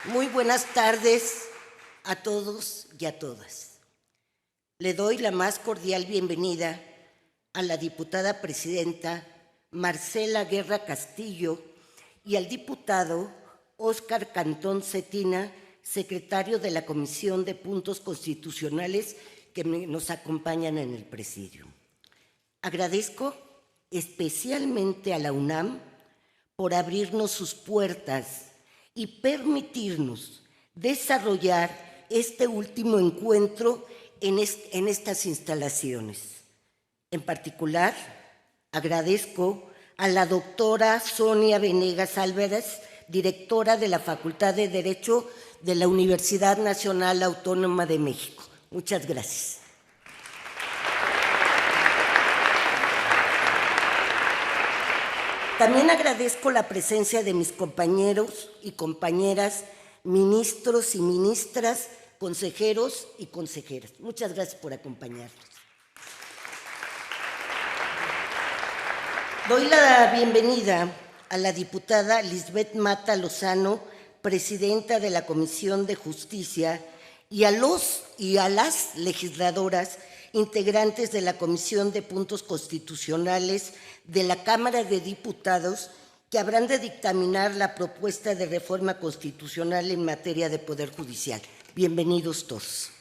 Muy buenas tardes a todos y a todas. Le doy la más cordial bienvenida a la diputada presidenta Marcela Guerra Castillo y al diputado Óscar Cantón Cetina, secretario de la Comisión de Puntos Constitucionales, que nos acompañan en el presidio. Agradezco especialmente a la UNAM por abrirnos sus puertas y permitirnos desarrollar este último encuentro en estas instalaciones. En particular, agradezco a la doctora Sonia Venegas Álvarez, directora de la Facultad de Derecho de la Universidad Nacional Autónoma de México. Muchas gracias. También agradezco la presencia de mis compañeros y compañeras, ministros y ministras, consejeros y consejeras. Muchas gracias por acompañarnos. Doy la bienvenida a la diputada Lisbeth Mata Lozano, presidenta de la Comisión de Justicia, y a los y a las legisladoras integrantes de la Comisión de Puntos Constitucionales de la Cámara de Diputados, que habrán de dictaminar la propuesta de reforma constitucional en materia de Poder Judicial. Bienvenidos todos.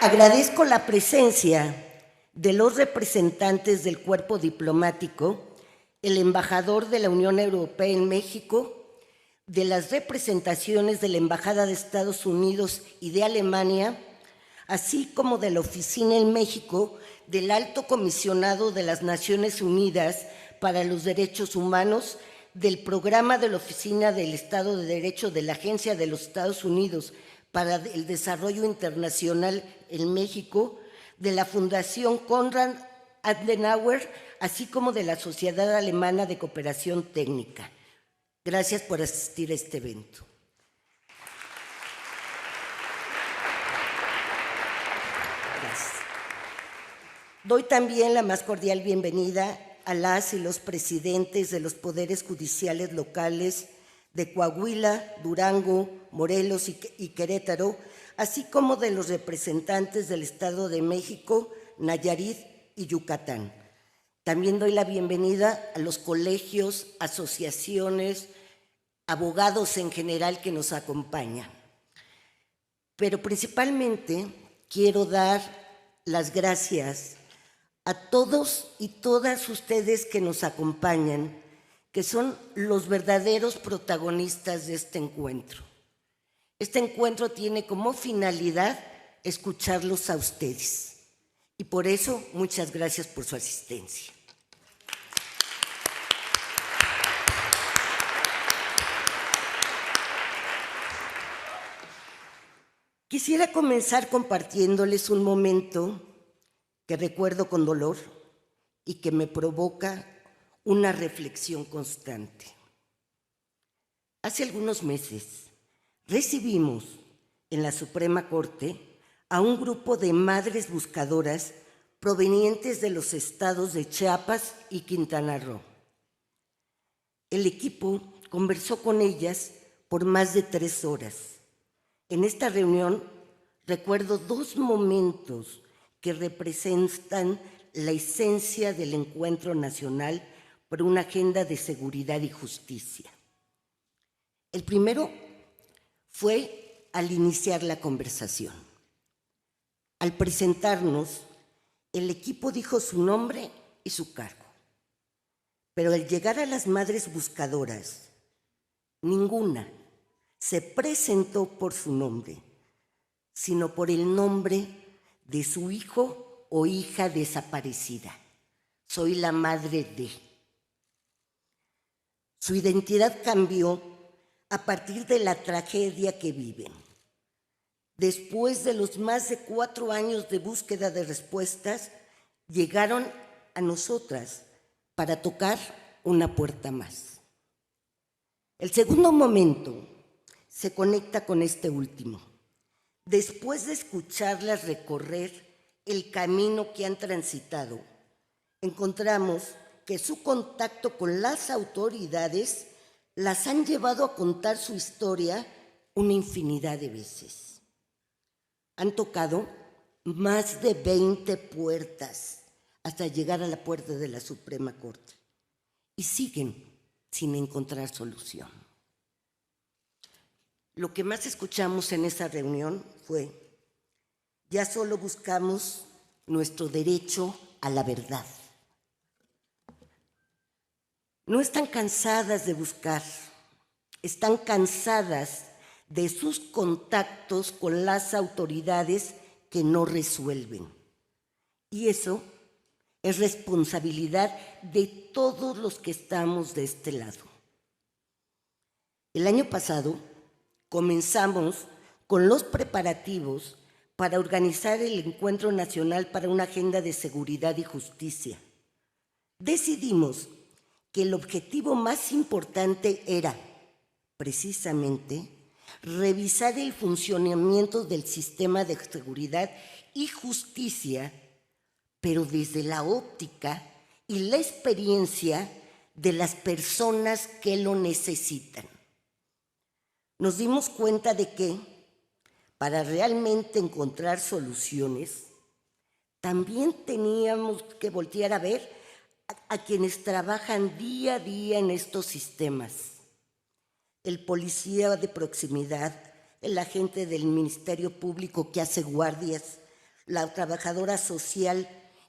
Agradezco la presencia de los representantes del cuerpo diplomático, el embajador de la Unión Europea en México, de las representaciones de la Embajada de Estados Unidos y de Alemania, así como de la Oficina en México del Alto Comisionado de las Naciones Unidas para los Derechos Humanos, del Programa de la Oficina del Estado de Derecho de la Agencia de los Estados Unidos para el Desarrollo Internacional en México, de la Fundación Konrad Adenauer, así como de la Sociedad Alemana de Cooperación Técnica. Gracias por asistir a este evento. Gracias. Doy también la más cordial bienvenida a las y los presidentes de los poderes judiciales locales de Coahuila, Durango, Morelos y Querétaro, así como de los representantes del Estado de México, Nayarit y Yucatán. También doy la bienvenida a los colegios, asociaciones, abogados en general que nos acompañan. Pero principalmente quiero dar las gracias a todos y todas ustedes que nos acompañan, que son los verdaderos protagonistas de este encuentro. Este encuentro tiene como finalidad escucharlos a ustedes. Y por eso, muchas gracias por su asistencia. Quisiera comenzar compartiéndoles un momento que recuerdo con dolor y que me provoca una reflexión constante. Hace algunos meses recibimos en la Suprema Corte a un grupo de madres buscadoras provenientes de los estados de Chiapas y Quintana Roo. El equipo conversó con ellas por más de 3 horas. En esta reunión recuerdo 2 momentos que representan la esencia del encuentro nacional por una agenda de seguridad y justicia. El primero fue al iniciar la conversación. Al presentarnos, el equipo dijo su nombre y su cargo. Pero al llegar a las madres buscadoras, ninguna se presentó por su nombre, sino por el nombre de su hijo o hija desaparecida. Soy la madre de. Su identidad cambió a partir de la tragedia que viven. Después de los más de 4 años de búsqueda de respuestas, llegaron a nosotras para tocar una puerta más. El segundo momento se conecta con este último. Después de escucharlas recorrer el camino que han transitado, encontramos que su contacto con las autoridades las han llevado a contar su historia una infinidad de veces. Han tocado más de 20 puertas hasta llegar a la puerta de la Suprema Corte y siguen sin encontrar solución. Lo que más escuchamos en esa reunión fue: ya solo buscamos nuestro derecho a la verdad. No están cansadas de buscar, están cansadas de sus contactos con las autoridades que no resuelven. Y eso es responsabilidad de todos los que estamos de este lado. El año pasado comenzamos con los preparativos para organizar el Encuentro Nacional para una Agenda de Seguridad y Justicia. Decidimos que el objetivo más importante era, precisamente, revisar el funcionamiento del sistema de seguridad y justicia, pero desde la óptica y la experiencia de las personas que lo necesitan. Nos dimos cuenta de que, para realmente encontrar soluciones, también teníamos que voltear a ver a quienes trabajan día a día en estos sistemas. El policía de proximidad, el agente del Ministerio Público que hace guardias, la trabajadora social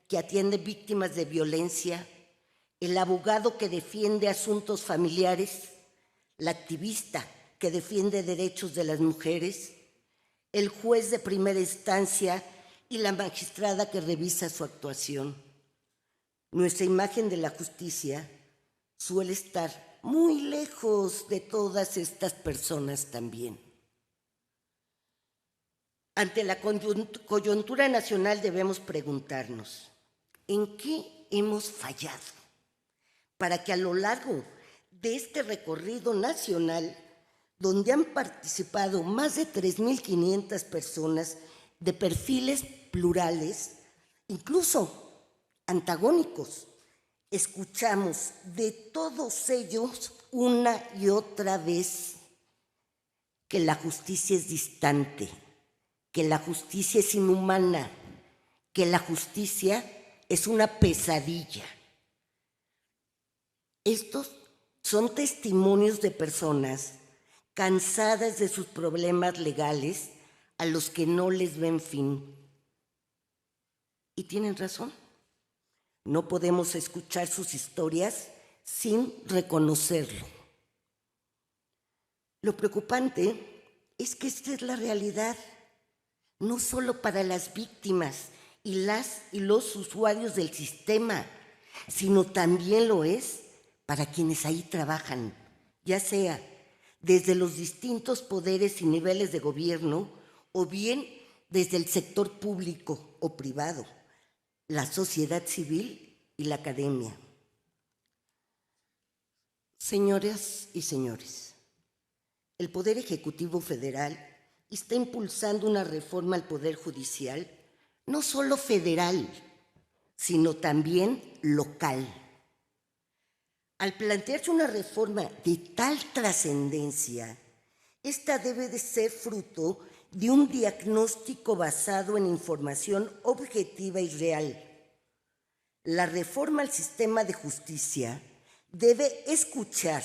que atiende víctimas de violencia, el abogado que defiende asuntos familiares, la activista que defiende derechos de las mujeres, el juez de primera instancia y la magistrada que revisa su actuación. Nuestra imagen de la justicia suele estar muy lejos de todas estas personas también. Ante la coyuntura nacional debemos preguntarnos: ¿en qué hemos fallado para que a lo largo de este recorrido nacional, donde han participado más de 3.500 personas de perfiles plurales, incluso antagónicos, escuchamos de todos ellos una y otra vez que la justicia es distante, que la justicia es inhumana, que la justicia es una pesadilla? Estos son testimonios de personas cansadas de sus problemas legales a los que no les ven fin. Y tienen razón. No podemos escuchar sus historias sin reconocerlo. Lo preocupante es que esta es la realidad, no solo para las víctimas y los usuarios del sistema, sino también lo es para quienes ahí trabajan, ya sea desde los distintos poderes y niveles de gobierno o bien desde el sector público o privado, la sociedad civil y la academia. Señoras y señores, el Poder Ejecutivo Federal está impulsando una reforma al Poder Judicial, no solo federal, sino también local. Al plantearse una reforma de tal trascendencia, esta debe de ser fruto de un diagnóstico basado en información objetiva y real. La reforma al sistema de justicia debe escuchar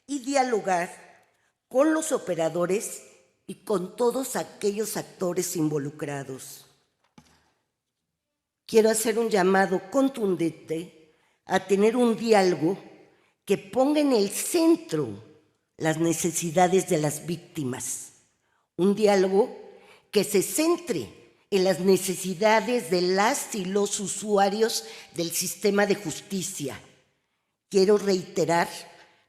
y dialogar con los operadores y con todos aquellos actores involucrados. Quiero hacer un llamado contundente a tener un diálogo que ponga en el centro las necesidades de las víctimas. Un diálogo que se centre en las necesidades de las y los usuarios del sistema de justicia. Quiero reiterar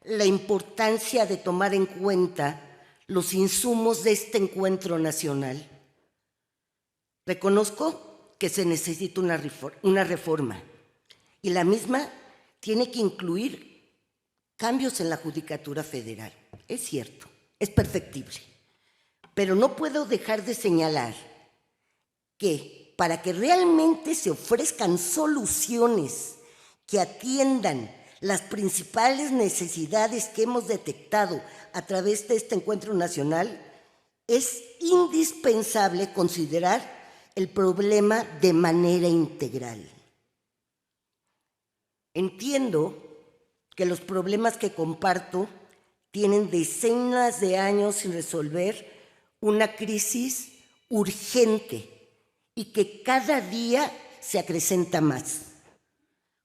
la importancia de tomar en cuenta los insumos de este encuentro nacional. Reconozco que se necesita una reforma y la misma tiene que incluir cambios en la Judicatura Federal. Es cierto, es perfectible. Pero no puedo dejar de señalar que para que realmente se ofrezcan soluciones que atiendan las principales necesidades que hemos detectado a través de este encuentro nacional, es indispensable considerar el problema de manera integral. Entiendo que los problemas que comparto tienen decenas de años sin resolver, una crisis urgente y que cada día se acrecenta más.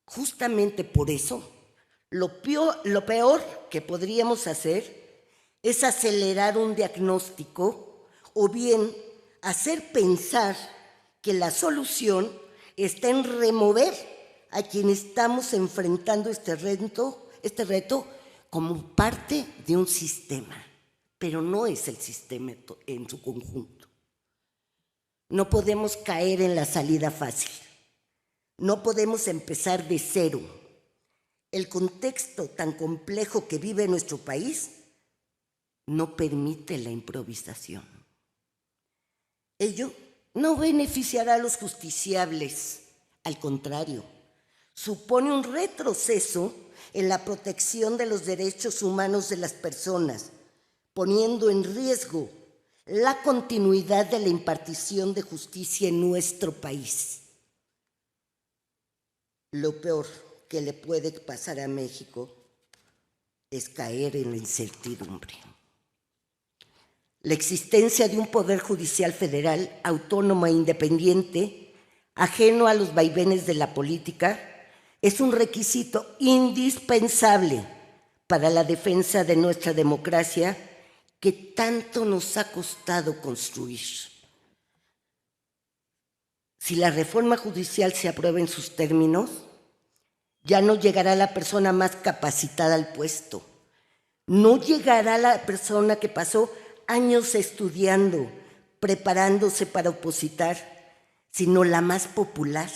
Justamente por eso, lo peor que podríamos hacer es acelerar un diagnóstico o bien hacer pensar que la solución está en remover a quienes estamos enfrentando este reto como parte de un sistema, pero no es el sistema en su conjunto. No podemos caer en la salida fácil. No podemos empezar de cero. El contexto tan complejo que vive nuestro país no permite la improvisación. Ello no beneficiará a los justiciables, al contrario, supone un retroceso en la protección de los derechos humanos de las personas, poniendo en riesgo la continuidad de la impartición de justicia en nuestro país. Lo peor que le puede pasar a México es caer en la incertidumbre. La existencia de un poder judicial federal autónomo e independiente, ajeno a los vaivenes de la política, es un requisito indispensable para la defensa de nuestra democracia que tanto nos ha costado construir. Si la reforma judicial se aprueba en sus términos, ya no llegará la persona más capacitada al puesto. No llegará la persona que pasó años estudiando, preparándose para opositar, sino la más popular,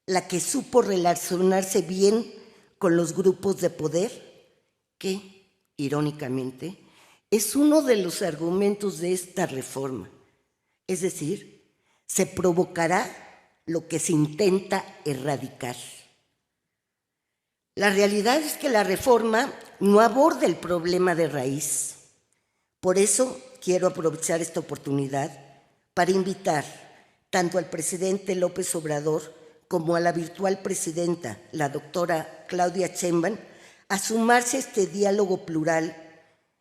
la que supo relacionarse bien con los grupos de poder, que, irónicamente, es uno de los argumentos de esta reforma. Es decir, se provocará lo que se intenta erradicar. La realidad es que la reforma no aborda el problema de raíz. Por eso quiero aprovechar esta oportunidad para invitar tanto al presidente López Obrador como a la virtual presidenta, la doctora Claudia Sheinbaum, a sumarse a este diálogo plural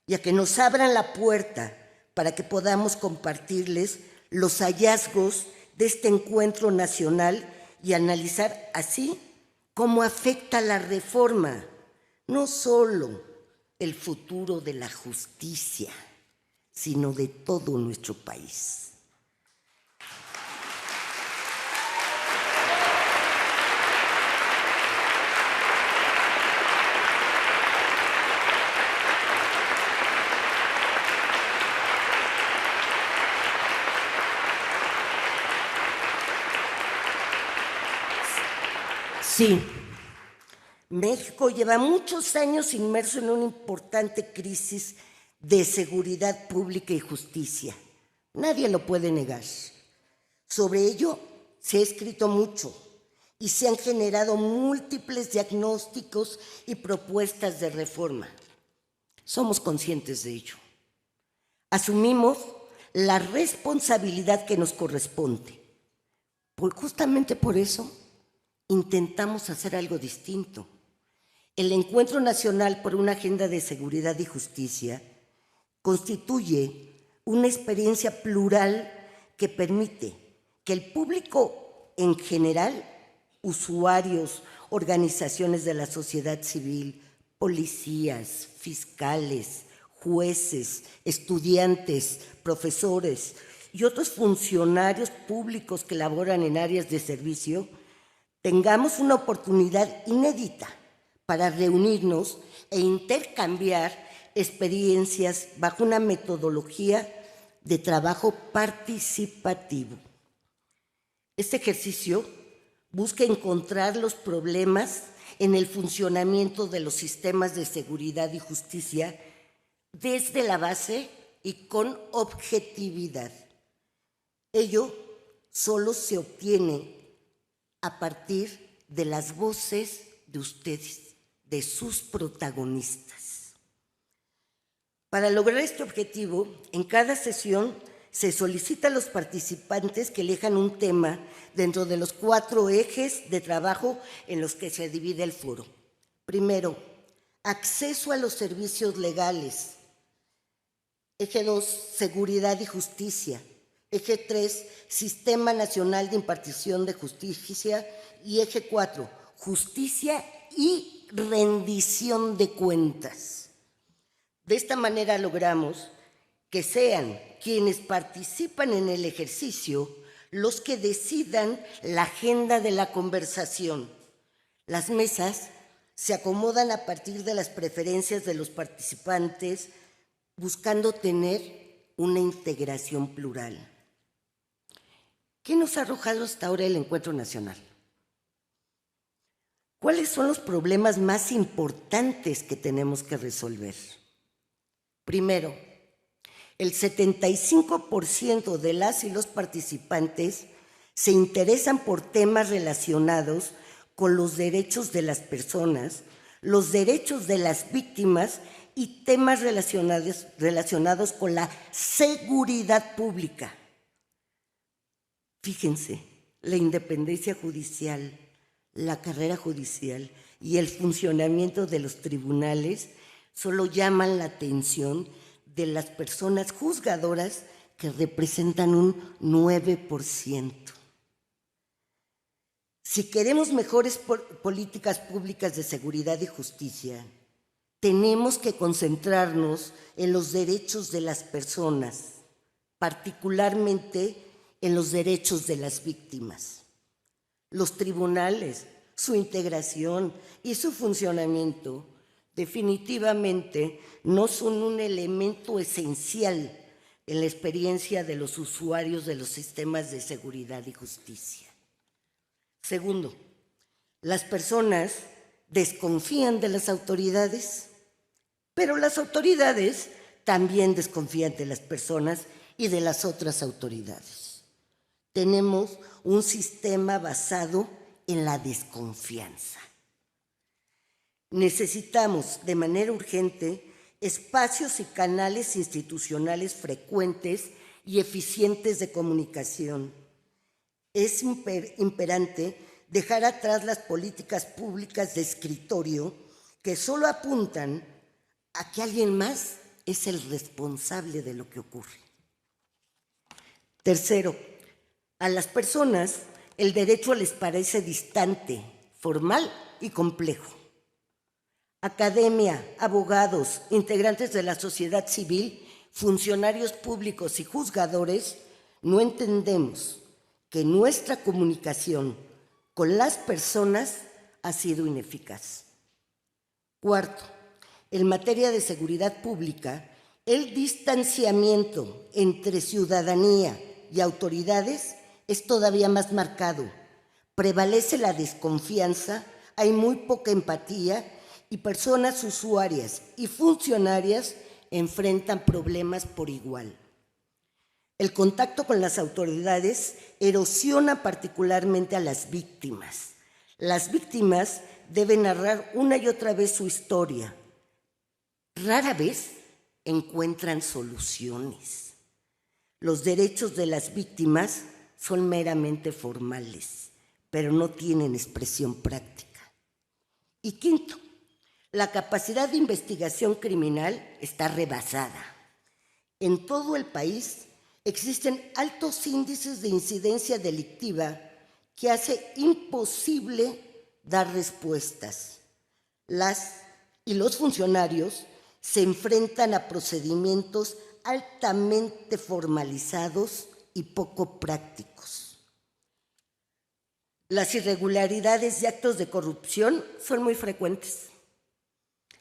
y a que nos abran la puerta para que podamos compartirles los hallazgos de este encuentro nacional y analizar así cómo afecta la reforma, no solo el futuro de la justicia, sino de todo nuestro país. Sí, México lleva muchos años inmerso en una importante crisis de seguridad pública y justicia. Nadie lo puede negar. Sobre ello se ha escrito mucho y se han generado múltiples diagnósticos y propuestas de reforma. Somos conscientes de ello. Asumimos la responsabilidad que nos corresponde. Justamente por eso intentamos hacer algo distinto. El Encuentro Nacional por una Agenda de Seguridad y Justicia constituye una experiencia plural que permite que el público en general, usuarios, organizaciones de la sociedad civil, policías, fiscales, jueces, estudiantes, profesores y otros funcionarios públicos que laboran en áreas de servicio, tengamos una oportunidad inédita para reunirnos e intercambiar experiencias bajo una metodología de trabajo participativo. Este ejercicio busca encontrar los problemas en el funcionamiento de los sistemas de seguridad y justicia desde la base y con objetividad. Ello solo se obtiene a partir de las voces de ustedes, de sus protagonistas. Para lograr este objetivo, en cada sesión se solicita a los participantes que elijan un tema dentro de los 4 ejes de trabajo en los que se divide el foro. Primero, acceso a los servicios legales. Eje 2, seguridad y justicia. Eje 3, Sistema Nacional de Impartición de Justicia. Y eje 4, justicia y rendición de cuentas. De esta manera logramos que sean quienes participan en el ejercicio los que decidan la agenda de la conversación. Las mesas se acomodan a partir de las preferencias de los participantes, buscando tener una integración plural. ¿Qué nos ha arrojado hasta ahora el Encuentro Nacional? ¿Cuáles son los problemas más importantes que tenemos que resolver? Primero, el 75% de las y los participantes se interesan por temas relacionados con los derechos de las personas, los derechos de las víctimas y temas relacionados con la seguridad pública. Fíjense, la independencia judicial, la carrera judicial y el funcionamiento de los tribunales solo llaman la atención de las personas juzgadoras, que representan un 9%. Si queremos mejores políticas públicas de seguridad y justicia, tenemos que concentrarnos en los derechos de las personas, particularmente en los derechos de las víctimas. Los tribunales, su integración y su funcionamiento definitivamente no son un elemento esencial en la experiencia de los usuarios de los sistemas de seguridad y justicia. Segundo, las personas desconfían de las autoridades, pero las autoridades también desconfían de las personas y de las otras autoridades. Tenemos un sistema basado en la desconfianza. Necesitamos de manera urgente espacios y canales institucionales frecuentes y eficientes de comunicación. Es imperante dejar atrás las políticas públicas de escritorio que solo apuntan a que alguien más es el responsable de lo que ocurre. Tercero, a las personas el derecho les parece distante, formal y complejo. Academia, abogados, integrantes de la sociedad civil, funcionarios públicos y juzgadores, no entendemos que nuestra comunicación con las personas ha sido ineficaz. Cuarto, en materia de seguridad pública, el distanciamiento entre ciudadanía y autoridades es todavía más marcado. Prevalece la desconfianza, hay muy poca empatía y personas usuarias y funcionarias enfrentan problemas por igual. El contacto con las autoridades erosiona particularmente a las víctimas. Las víctimas deben narrar una y otra vez su historia. Rara vez encuentran soluciones. Los derechos de las víctimas son meramente formales, pero no tienen expresión práctica. Y quinto, la capacidad de investigación criminal está rebasada. En todo el país existen altos índices de incidencia delictiva que hace imposible dar respuestas. Las y los funcionarios se enfrentan a procedimientos altamente formalizados y poco prácticos. Las irregularidades y actos de corrupción son muy frecuentes.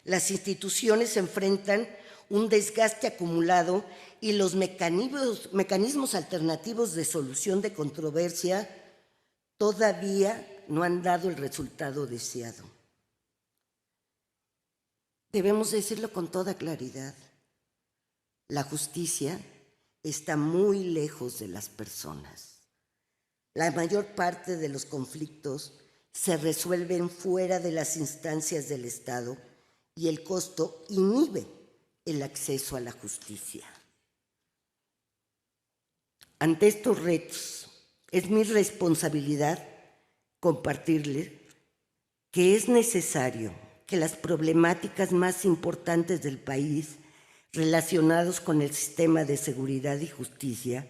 Las instituciones enfrentan un desgaste acumulado y los mecanismos alternativos de solución de controversia todavía no han dado el resultado deseado. Debemos decirlo con toda claridad. La justicia está muy lejos de las personas. La mayor parte de los conflictos se resuelven fuera de las instancias del Estado y el costo inhibe el acceso a la justicia. Ante estos retos, es mi responsabilidad compartirles que es necesario que las problemáticas más importantes del país relacionados con el sistema de seguridad y justicia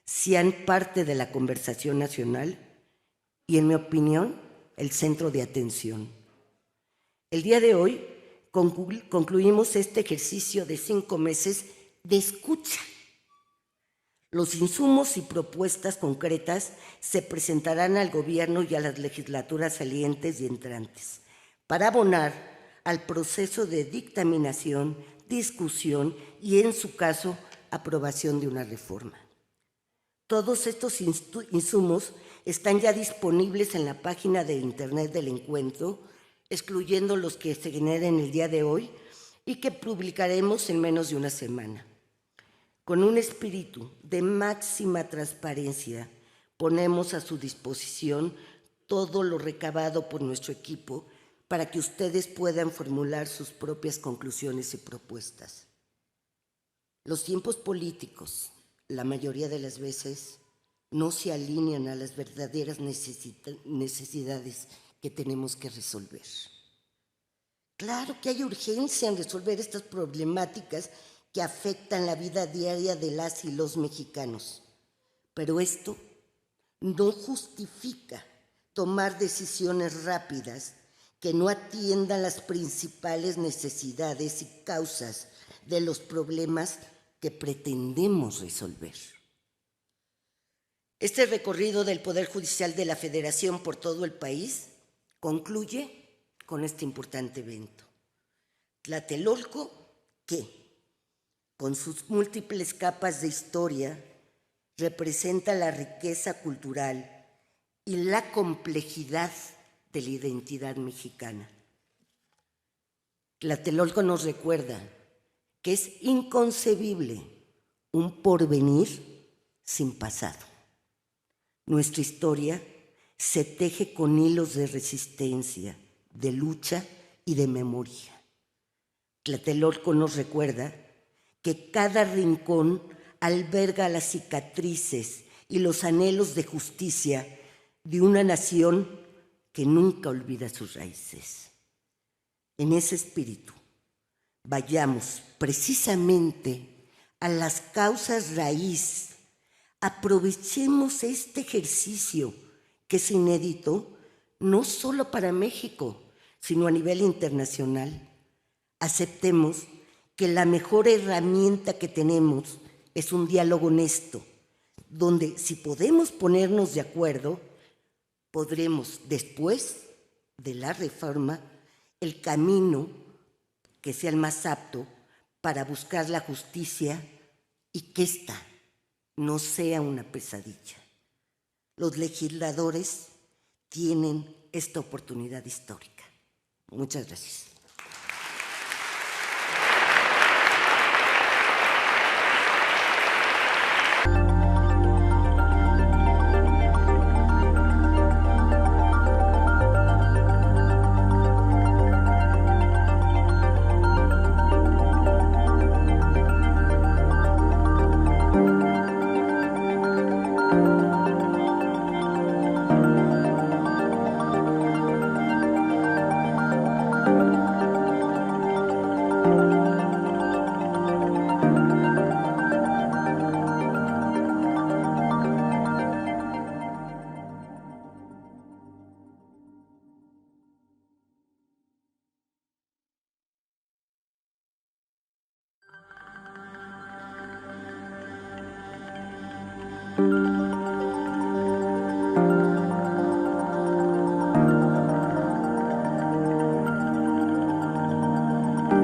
sean parte de la conversación nacional y, en mi opinión, el centro de atención. El día de hoy concluimos este ejercicio de 5 meses de escucha. Los insumos y propuestas concretas se presentarán al gobierno y a las legislaturas salientes y entrantes para abonar al proceso de dictaminación, discusión y, en su caso, aprobación de una reforma. Todos estos insumos están ya disponibles en la página de internet del encuentro, excluyendo los que se generen el día de hoy y que publicaremos en menos de una semana. Con un espíritu de máxima transparencia, ponemos a su disposición todo lo recabado por nuestro equipo para que ustedes puedan formular sus propias conclusiones y propuestas. Los tiempos políticos, la mayoría de las veces, no se alinean a las verdaderas necesidades que tenemos que resolver. Claro que hay urgencia en resolver estas problemáticas que afectan la vida diaria de las y los mexicanos, pero esto no justifica tomar decisiones rápidas que no atiendan las principales necesidades y causas de los problemas que pretendemos resolver. Este recorrido del Poder Judicial de la Federación por todo el país concluye con este importante evento. Tlatelolco, que con sus múltiples capas de historia representa la riqueza cultural y la complejidad de la identidad mexicana. Tlatelolco nos recuerda que es inconcebible un porvenir sin pasado. Nuestra historia se teje con hilos de resistencia, de lucha y de memoria. Tlatelolco nos recuerda que cada rincón alberga las cicatrices y los anhelos de justicia de una nación que nunca olvida sus raíces. En ese espíritu, vayamos precisamente a las causas raíz. Aprovechemos este ejercicio que es inédito, no solo para México, sino a nivel internacional. Aceptemos que la mejor herramienta que tenemos es un diálogo honesto, donde si podemos ponernos de acuerdo, podremos, después de la reforma, el camino que sea el más apto para buscar la justicia y que ésta no sea una pesadilla. Los legisladores tienen esta oportunidad histórica. Muchas gracias.